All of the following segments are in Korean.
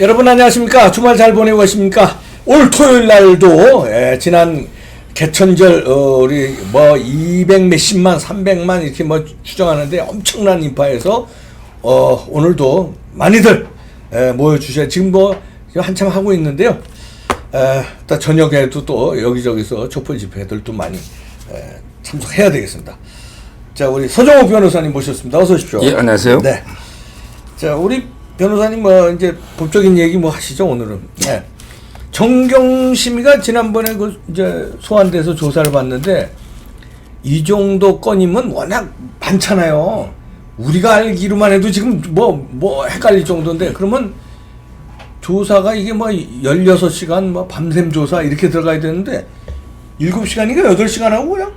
여러분 안녕하십니까? 주말 잘 보내고 계십니까? 올 토요일 날도 지난 개천절 우리 뭐 200 몇십만 300만 이렇게 뭐 추정하는데 엄청난 인파에서 오늘도 많이들 모여주셔야 지금 뭐 한참 하고 있는데요. 또 저녁에도 또 여기저기서 촛불 집회들도 많이 참석해야 되겠습니다. 자, 우리 서정호 변호사님 모셨습니다. 어서 오십시오. 예, 안녕하세요. 네. 자, 우리 변호사님 뭐 이제 법적인 얘기 뭐 하시죠 오늘은. 네. 정경심이가 지난번에 그 이제 소환돼서 조사를 받는데 이 정도 건이면 워낙 많잖아요. 우리가 알기로만 해도 지금 뭐 헷갈릴 정도인데 그러면 조사가 이게 뭐 16시간 뭐 밤샘 조사 이렇게 들어가야 되는데 7시간인가 8시간 하고 그냥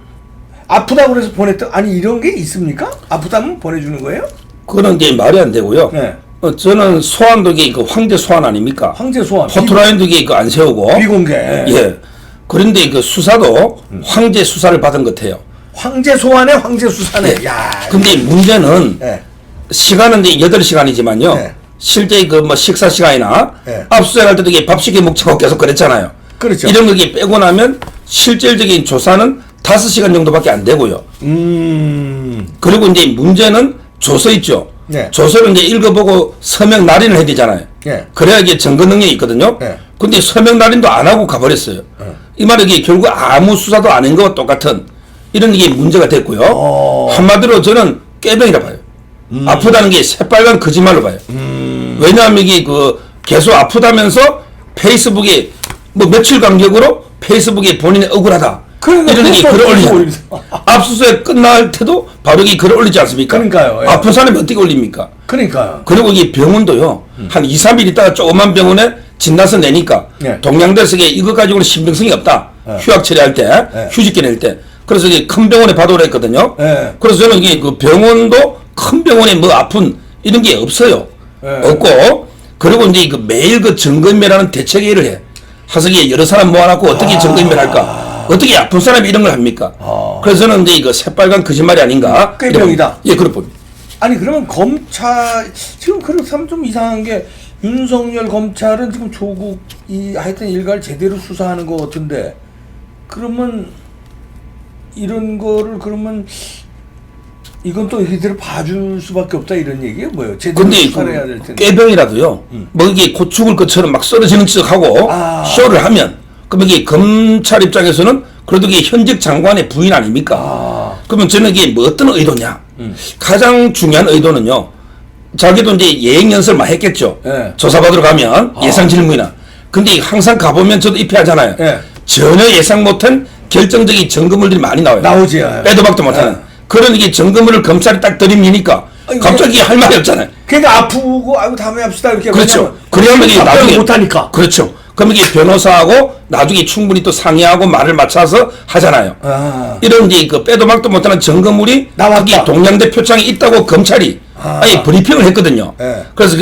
아프다고 그래서 보냈다. 아니 이런 게 있습니까? 아프다면 보내주는 거예요? 그런 게 말이 안 되고요. 네. 저는 소환도 그 황제 소환 아닙니까? 황제 소환. 포토라인도 그 안 세우고. 비공개. 예. 그런데 그 수사도 황제 수사를 받은 것 같아요. 황제 소환에 황제 수사네. 예. 야. 근데 문제는 네. 시간은 이제 8시간이지만요. 네. 실제 그 뭐 식사 시간이나 네. 압수수색할 때도 밥 시켜 먹자고 계속 그랬잖아요. 그렇죠. 이런 거 빼고 나면 실질적인 조사는 5시간 정도밖에 안 되고요. 그리고 이제 문제는 조서 있죠. 네. 조서를 이제 읽어보고 서명 날인을 해야 되잖아요. 네. 그래야 이게 증거 능력이 있거든요. 네. 근데 서명 날인도 안 하고 가버렸어요. 이 말은 이게 결국 아무 수사도 안 한 것과 똑같은 이런 게 문제가 됐고요. 한마디로 저는 꾀병이라 봐요. 아프다는 게 새빨간 거짓말로 봐요. 왜냐하면 이게 그 계속 아프다면서 페이스북에 뭐 며칠 간격으로 페이스북에 본인이 억울하다. 그러니까 이런 게 글을 올리잖아요. 올리죠. 압수수색 끝날 때도 바로 이 글을 올리지 않습니까? 그러니까요. 예. 아픈 사람이 어떻게 올립니까? 그러니까요. 그리고 이 병원도요. 한 2, 3일 있다가 조그만 병원에 진단서 내니까 예. 동양대석에 이거 가지고는 신빙성이 없다. 예. 휴학 처리할 때, 예. 휴직기 낼 때. 그래서 이게 큰 병원에 받으라 했거든요. 예. 그래서 저는 이게 그 병원도 큰 병원에 뭐 아픈 이런 게 없어요. 예. 없고, 그리고 이제 그 매일 그 점검이라는 대책회의를 해. 하석이 여러 사람 모아놓고 어떻게 점검을 할까? 어떻게 아픈 사람이 이런 걸 합니까? 그래서 저는 이제 이거 새빨간 거짓말이 아닌가? 꾀병이다. 예, 그렇 봅니다. 아니 그러면 검찰 지금 그렇다면 좀 이상한 게 윤석열 검찰은 지금 조국 이 하여튼 일가를 제대로 수사하는 것 같은데 그러면 이런 거를 그러면 이건 또 이대로 봐줄 수밖에 없다 이런 얘기예요? 뭐예요? 제대로 근데 수사를 해야 될 텐데. 꾀병이라도요. 뭐 이게 곧 죽을 것처럼 막 쓰러지는 척하고 쇼를 하면 그럼 이게 검찰 입장에서는 그래도 이게 현직 장관의 부인 아닙니까? 그러면 저는 이게 뭐 어떤 의도냐? 가장 중요한 의도는요. 자기도 이제 예행 연설을 많이 했겠죠. 네. 조사받으러 가면 예상 질문이나. 근데 항상 가보면 저도 입회하잖아요. 네. 전혀 예상 못한 결정적인 증거물들이 많이 나와요. 나오지. 빼도 박도 못하는. 네. 그런 이게 증거물을 검찰이 딱 들이미니까 갑자기 할 말이 없잖아요. 그러니까 아프고 아이고 다음에 합시다 이렇게. 그렇죠. 그러면 이게 나중에 못하니까. 그렇죠. 그럼 이게 변호사하고 나중에 충분히 또 상의하고 말을 맞춰서 하잖아요. 이런 이제 그 빼도 박도 못하는 증거물이 나왔다. 거기 동양대 표창이 있다고 검찰이 아예 브리핑을 했거든요. 네. 그래서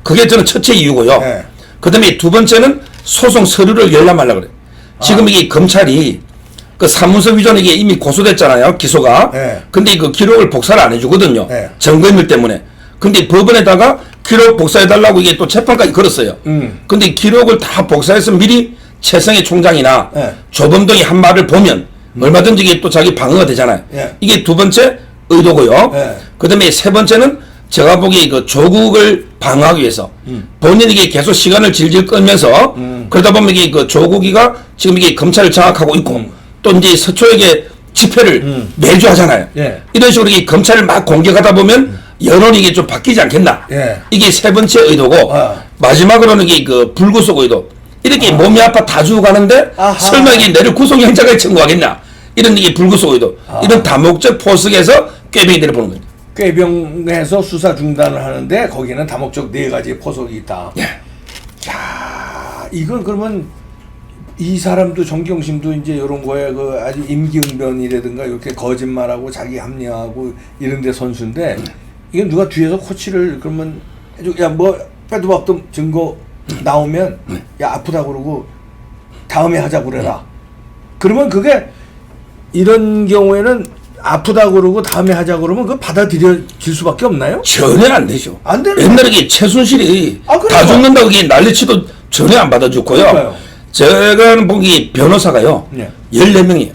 그게 저는 첫째 이유고요. 네. 그다음에 두 번째는 소송 서류를 열라 말라 그래. 지금 이게 검찰이 그 사문서 위조는 이게 이미 고소됐잖아요. 기소가. 네. 근데 그 기록을 복사를 안 해주거든요. 네. 증거인멸 때문에. 근데 법원에다가 기록 복사해달라고 이게 또 재판까지 걸었어요. 근데 기록을 다 복사해서 미리 최성해 총장이나 네. 조범동이 한 말을 보면 얼마든지 이게 또 자기 방어가 되잖아요. 네. 이게 두 번째 의도고요. 네. 그 다음에 세 번째는 제가 보기에 그 조국을 방어하기 위해서 본인이 이게 계속 시간을 질질 끌면서 그러다 보면 이게 그 조국이가 지금 이게 검찰을 장악하고 있고 또 이제 서초에게 집회를 매주 하잖아요. 예. 이런 식으로 이 검찰을 막 공격하다 보면 여론이 이게 좀 바뀌지 않겠나. 예. 이게 세 번째 의도고 마지막으로는 이게 그 불구속 의도. 이렇게 몸이 아파 다 죽어가는데 설마 이게 내를 구속영장을 청구하겠냐. 이런 이게 불구속 의도. 이런 다목적 포석에서 꾀병이들을 보는 거죠. 꾀병에서 수사 중단을 하는데 거기는 다목적 4가지 포석이 있다. 예. 야, 이건 그러면 이 사람도 정경심도 이제 이런 거에 그 아주 임기응변이라든가 이렇게 거짓말하고 자기 합리화하고 이런데 선수인데 이건 누가 뒤에서 코치를 그러면 해줘. 야, 뭐 빼도 박도 증거 나오면 야 아프다 그러고 다음에 하자 그래라. 그러면 그게 이런 경우에는 아프다 그러고 다음에 하자 그러면 그거 받아들여질 수밖에 없나요? 전혀 안 되죠. 안 되는 옛날에 이게 최순실이 그러니까. 다 죽는다고 이게 난리치도 전혀 안 받아줬고요. 그러니까요. 제가 보기 변호사가요. 네. 14명이에요.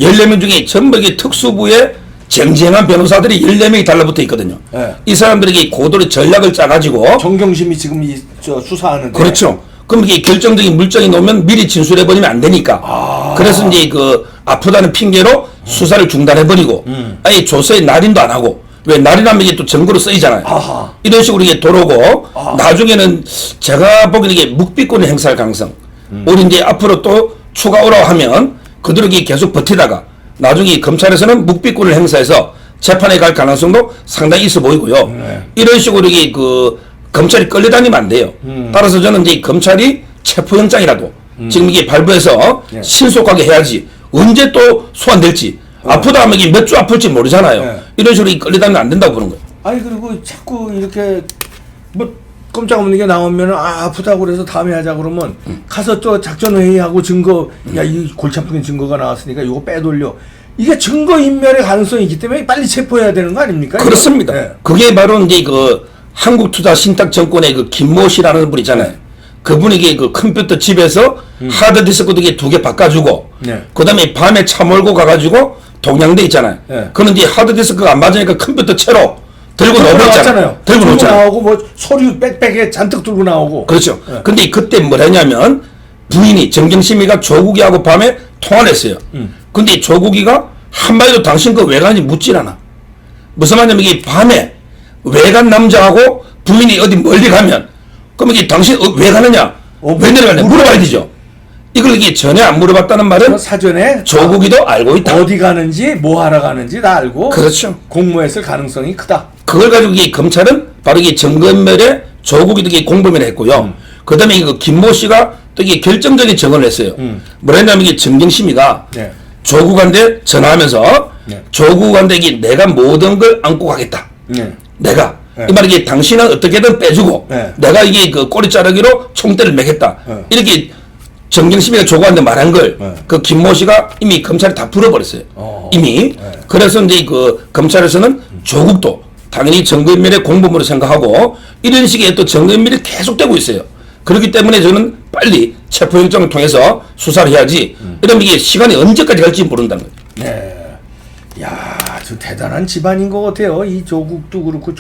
14명 중에 전부 이게 특수부에 쟁쟁한 변호사들이 14명이 달라붙어 있거든요. 네. 이 사람들에게 고도의 전략을 짜가지고 정경심이 지금 수사하는데. 그렇죠. 그럼 이게 결정적인 물증이 나오면 미리 진술해버리면 안 되니까. 그래서 이제 그 아프다는 핑계로 수사를 중단해버리고 아예 조서에 날인도 안 하고 왜 날인하면 이게 또 증거로 쓰이잖아요. 아하. 이런 식으로 이게 도로고 나중에는 제가 보기에는 이게 묵비권을 행사할 가능성. 우리 이제 앞으로 또 추가 오라고 하면 그대로 이게 계속 버티다가 나중에 검찰에서는 묵비권을 행사해서 재판에 갈 가능성도 상당히 있어 보이고요. 이런 식으로 이게 그 검찰이 끌려다니면 안 돼요. 따라서 저는 이제 검찰이 체포영장이라도 지금 이게 발부해서 신속하게 해야지 언제 또 소환될지 아프다 하면 이게 몇 주 아플지 모르잖아요. 이런 식으로 끌려다니면 안 된다고 보는 거예요. 아니 그리고 자꾸 이렇게 뭐 꼼짝없는 게 나오면 아프다고 그래서 다음에 하자 그러면 가서 또 작전 회의하고 증거 야 이 골치 아픈 증거가 나왔으니까 이거 빼돌려 이게 증거 인멸의 가능성이 있기 때문에 빨리 체포해야 되는 거 아닙니까? 그렇습니다. 네. 그게 바로 이제 그 한국투자신탁정권의 그 김모 씨라는 분 있잖아요. 그분이 이게 그 컴퓨터 집에서 하드디스크도 이게 2개 바꿔주고 네. 그다음에 밤에 차 몰고 가가지고 동양대 있잖아요. 네. 그는 이제 하드디스크가 안 맞으니까 컴퓨터 채로 들고 들고 나오잖아요. 나왔잖아요. 들고 나오잖아요. 나오고 뭐 서류 백팩에 잔뜩 들고 나오고. 그렇죠. 네. 근데 그때 뭘 했냐면 부인이 정경심이가 조국이하고 밤에 통화를 했어요. 근데 조국이가 한마디도 당신 그 왜 가는지 묻질 않아. 무슨 말이냐면 이게 밤에 외간 남자하고 부인이 어디 멀리 가면 그럼 이게 당신 왜 가느냐? 왜 내려가냐? 물어봐야 되죠. 이걸 이게 전혀 안 물어봤다는 말은 사전에 조국이도 알고 있다. 어디 가는지 뭐 하러 가는지 다 알고 그렇죠. 공모했을 가능성이 크다. 그걸 가지고 이 검찰은 바로 이게 정건멸에 조국이도 이게 공범을 했고요. 그다음에 이거 김모 씨가 또 이게 결정적인 증언을 했어요. 뭐라 했냐면 이게 정경심이가 네. 조국한테 전화하면서 네. 조국한테 이게 내가 모든 걸 안고 가겠다. 네. 내가 네. 이 말이 이게 당신은 어떻게든 빼주고 네. 내가 이게 그 꼬리 자르기로 총대를 매겠다. 네. 이렇게 정경심이가 조국한테 말한 걸 네. 그 김모 씨가 이미 검찰에 다 풀어버렸어요. 이미. 그래서 이제 그 검찰에서는 조국도 당연히 정근밀의 공범으로 생각하고 이런 식의 또 정근밀이 계속되고 있어요. 그렇기 때문에 저는 빨리 체포영장을 통해서 수사를 해야지 이러면 이게 시간이 언제까지 갈지 모른다는 거예요. 네. 야, 저 대단한 집안인 것 같아요. 이 조국도 그렇고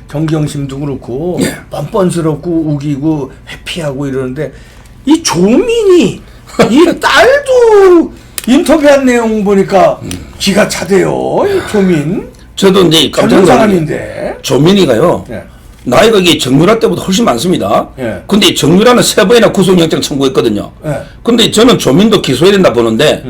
정경심도 그렇고 뻔뻔스럽고 우기고 회피하고 이러는데 이 조민이 이 딸도 인터뷰한 내용 보니까 기가 차대요. 이 조민. 저도 이제 깜짝 젊은 놀랐는데 사람인데. 조민이가요. 네. 나이가 이게 정유라 때보다 훨씬 많습니다. 예. 근데 정유라는 3번이나 구속영장 청구했거든요. 예. 근데 저는 조민도 기소해야 된다 보는데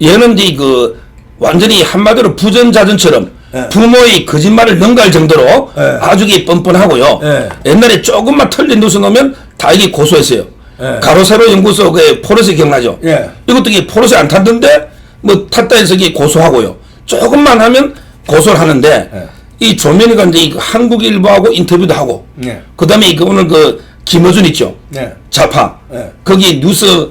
얘는 이제 그 완전히 한마디로 부전자전처럼 예. 부모의 거짓말을 능가할 정도로 예. 아주 이게 뻔뻔하고요. 예. 옛날에 조금만 틀린 뉴스 넣으면 다 이게 고소했어요. 예. 가로세로 연구소 그 포르쉐 기억나죠? 예. 이것도 이게 포르쉐 안 탔던데 뭐 탔다 해서 이게 고소하고요. 조금만 하면 고소를 하는데 예. 이 조민이가 이제 한국일보하고 인터뷰도 하고 네. 그다음에 그 오늘 그 김어준 있죠? 네. 좌파. 네. 거기 뉴스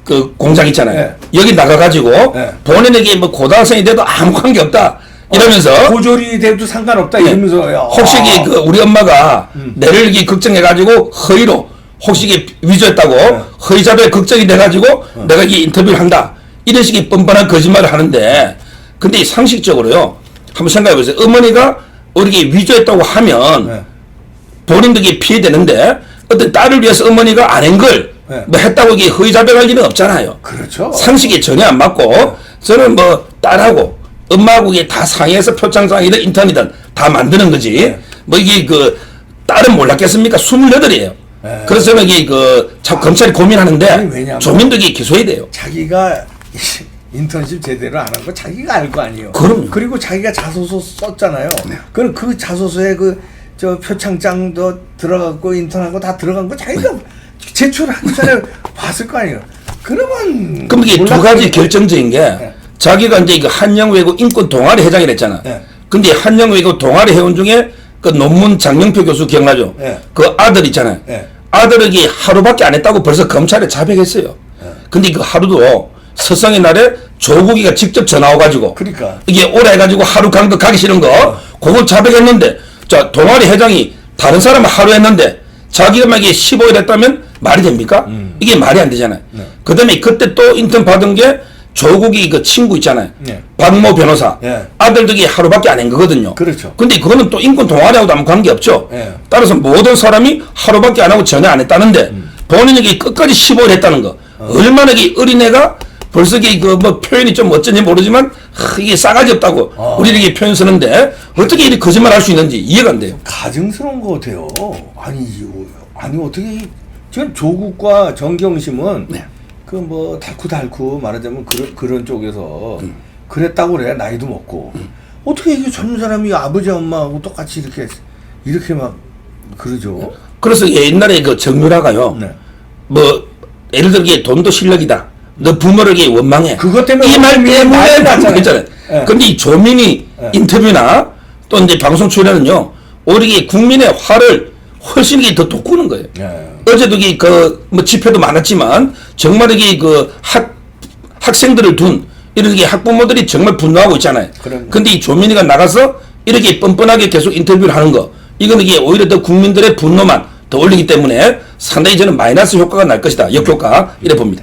그 공장 있잖아요. 네. 여기 나가가지고 네. 본인에게 뭐 고등학생이 돼도 아무 관계 없다 이러면서 고졸이 돼도 상관없다 이러면서 야. 혹시 이게 그 우리 엄마가 내를 이렇게 걱정해가지고 허위로 혹시 이게 위조했다고 허위 자료에 걱정이 돼가지고 내가 이게 인터뷰를 한다 이런 식의 뻔뻔한 거짓말을 하는데 근데 이 상식적으로요 한번 생각해 보세요. 어머니가 이렇게 위조했다고 하면 네. 본인도 이게 피해되는데 어떤 딸을 위해서 어머니가 안 한 걸 네. 뭐 했다고 이게 허위 자백할 일은 없잖아요. 그렇죠. 상식이 전혀 안 맞고 저는 뭐 딸하고 엄마하고 이게 다 상의해서 표창장이든 인턴이든 다 만드는 거지. 네. 뭐 이게 그 딸은 몰랐겠습니까? 28이에요. 네. 그래서 저는 이게 그 참 검찰이 고민하는데 아니, 왜냐면 조민도 이게 기소해야 돼요. 자기가 인턴십 제대로 안 한 거 자기가 알 거 아니에요. 그럼요. 그리고 자기가 자소서 썼잖아요. 그럼 그 자소서에 그 저 표창장도 들어갔고 인턴하고 다 들어간 거 자기가 제출하기 전에 봤을 거 아니에요. 그러면 그럼 이게 두 가지 결정적인 게 자기가 이제 그 한영외고 인권 동아리 회장이 됐잖아. 네. 근데 한영외고 동아리 회원 중에 그 논문 장영표 교수 기억나죠? 네. 그 아들 있잖아요. 네. 아들에게 하루밖에 안 했다고 벌써 검찰에 자백했어요. 근데 그 하루도 서성의 날에 조국이가 직접 전화 와가지고 그러니까. 이게 오래 해가지고 하루 강도 가기 싫은 거 그거 자백했는데 자 동아리 회장이 다른 사람은 하루 했는데 자기가 만약에 15일 했다면 말이 됩니까? 이게 말이 안 되잖아요. 네. 그 다음에 그때 또 인턴 받은 게 조국이 그 친구 있잖아요. 네. 박모 변호사. 네. 아들들이 하루밖에 안 한 거거든요. 그렇죠. 근데 그거는 또 인권 동아리하고도 아무 관계 없죠. 네. 따라서 모든 사람이 하루밖에 안 하고 전혀 안 했다는데 본인에게 끝까지 15일 했다는 거. 얼마나 이 어린애가 벌써 이게 그 뭐 표현이 좀 어쩐지 모르지만 이게 싸가지 없다고 우리는 이게 표현 쓰는데 어떻게 이렇게 거짓말 할 수 있는지 이해가 안 돼요. 가증스러운 것 같아요. 아니 어떻게 지금 조국과 정경심은 네. 그 뭐 달쿠 말하자면 그런 쪽에서 그랬다고 그래. 나이도 먹고 어떻게 이게 젊은 사람이 아버지 엄마하고 똑같이 이렇게 막 그러죠. 그래서 옛날에 그 정유라가요. 네. 뭐 예를 들어 이게 돈도 실력이다. 너 부모를 이게 원망해. 그것 때문에 이 말 때문에 난리 났잖아요. 했잖아요. 네. 근데 이 조민이 네. 인터뷰나 또 이제 방송 출연은요. 오히려 이게 국민의 화를 훨씬 이게 더 돋구는 거예요. 네. 어제도 이게 그 뭐 집회도 많았지만 정말 이게 그 학생들을 둔 이런 게 학부모들이 정말 분노하고 있잖아요. 그럼요. 근데 이 조민이가 나가서 이렇게 뻔뻔하게 계속 인터뷰를 하는 거 이건 이게 오히려 더 국민들의 분노만 더 올리기 때문에 상당히 저는 마이너스 효과가 날 것이다. 역효과 이래 봅니다.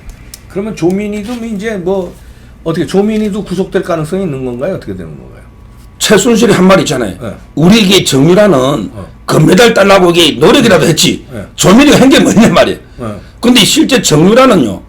그러면 조민이도 이제 뭐 어떻게 조민이도 구속될 가능성이 있는 건가요? 어떻게 되는 건가요? 최순실이 한 말 있잖아요. 네. 우리 이게 정유라는 금메달 따려고 이게 노력이라도 했지. 네. 조민이가 한 게 뭐냐 말이에요. 네. 근데 실제 정유라는요.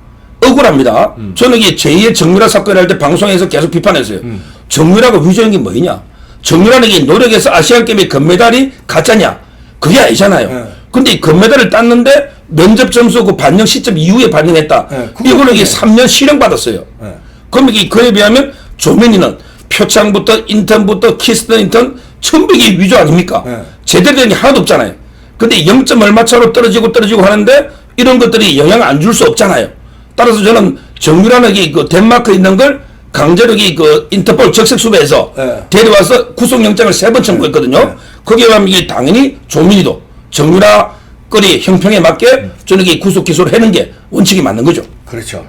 억울합니다. 저는 이게 제2의 정유라 사건을 할 때 방송에서 계속 비판했어요. 정유라가 위조한 게 뭐냐? 정유라는 게 노력해서 아시안게임의 금메달이 가짜냐? 그게 아니잖아요. 네. 근데 이 금메달을 땄는데 면접 점수 그 반영 시점 이후에 반영했다. 네, 그거 이걸로 이게 네. 3년 실형 받았어요. 네. 그럼 이게 그에 비하면 조민이는 표창부터 인턴부터 키스턴 인턴 전부 이게 위조 아닙니까? 네. 제대로 된 게 하나도 없잖아요. 근데 0. 얼마 차로 떨어지고 하는데 이런 것들이 영향 안 줄 수 없잖아요. 따라서 저는 정유라는 그 덴마크에 있는 걸 강제로 그 인터폴 적색수배에서 네. 데려와서 구속영장을 3번 청구했거든요. 네. 거기에 하면 이게 당연히 조민이도 정유라 거리 형평에 맞게 저는 이게 구속 기소를 하는 게 원칙이 맞는 거죠. 그렇죠.